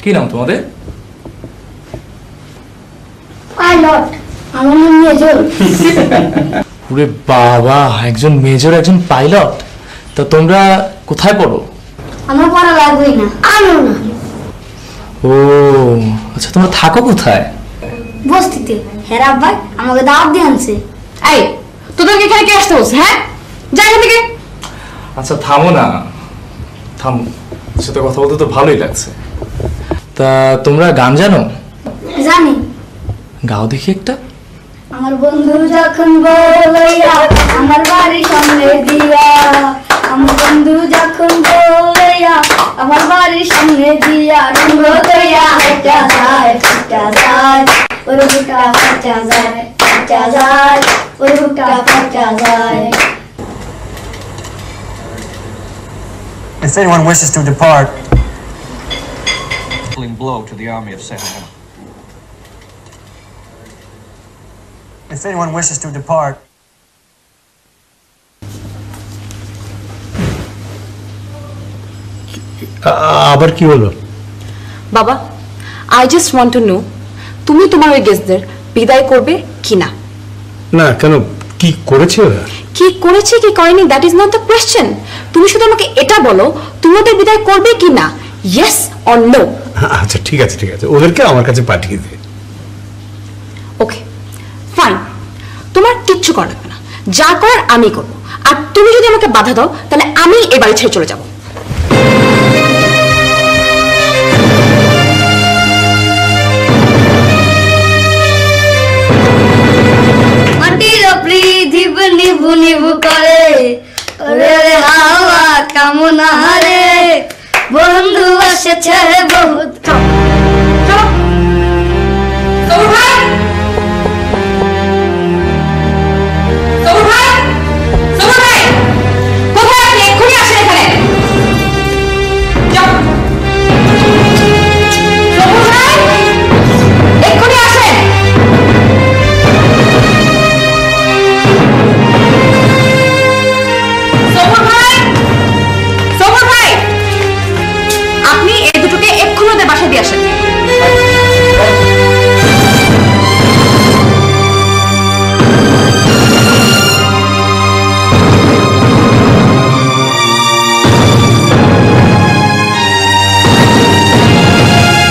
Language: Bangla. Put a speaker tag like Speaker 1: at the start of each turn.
Speaker 1: কি নাম তোমাদের?
Speaker 2: পাইলট। আমার নাম মেজর।
Speaker 1: ওরে বাবা, একজন মেজর একজন পাইলট। তা তোমরা কোথায় পড়ো?
Speaker 2: আমার পড়া লাগবেই না, আনো না।
Speaker 1: ও আচ্ছা, তোমরা থাকো কোথায়?
Speaker 2: বস্তিতে। হেরা ভাই আমাকে দাওয়াত দিয়ে আনছে।
Speaker 3: এই তোদেরকে এখানে কে আসতে বলছে? হ্যাঁ, যা এখান থেকে।
Speaker 1: আচ্ছা থামো না, থামো, সাথে কথা বলতে তো ভালোই লাগছে। তা তোমরা গান জানো?
Speaker 2: জানি।
Speaker 1: গাও দেখি একটা।
Speaker 2: আমার বন্ধু যখন বলইয়া আমার বাড়ির সামনে দিয়া, আমার বন্ধু যখন বলইয়া আমার বাড়ির সামনে দিয়া, রঙ্গ দইয়া হাঁটা যায় হাঁটা যায়, ওর বুটা ফাটা যায় ফাটা যায়, ওর বুটা ফাটা যায়।
Speaker 4: If anyone wishes to depart,
Speaker 5: blow to the army of Sahara.
Speaker 4: if anyone wishes to depart,
Speaker 6: আবার কি হলো?
Speaker 3: বাবা, I just want to know, তুমি তোমার ওই গেস্টদের বিদায় করবে কি না?
Speaker 6: না কেন, কি করেছে ওরা?
Speaker 3: কি করেছে কি করেনি that is not the question. তুমি শুধু আমাকে এটা বলো, তুমি ওদের বিদায় করবে কি না, ইয়েস অর নো।
Speaker 6: আচ্ছা ঠিক আছে ঠিক আছে, ওদেরকে আমার কাছে পাঠিয়ে দে।
Speaker 3: ওকে ফাইন, তোমার কিচ্ছু করা লাগবে না, যা করার আমি করবো। আর তুমি যদি আমাকে বাধা দাও তাহলে আমি এ বাড়ি ছেড়ে চলে যাবো।
Speaker 2: মাটির পৃথিবী নিভু নিভু করে, ওরে হাওয়া কামনা রে, বন্ধু এসেছে বহুত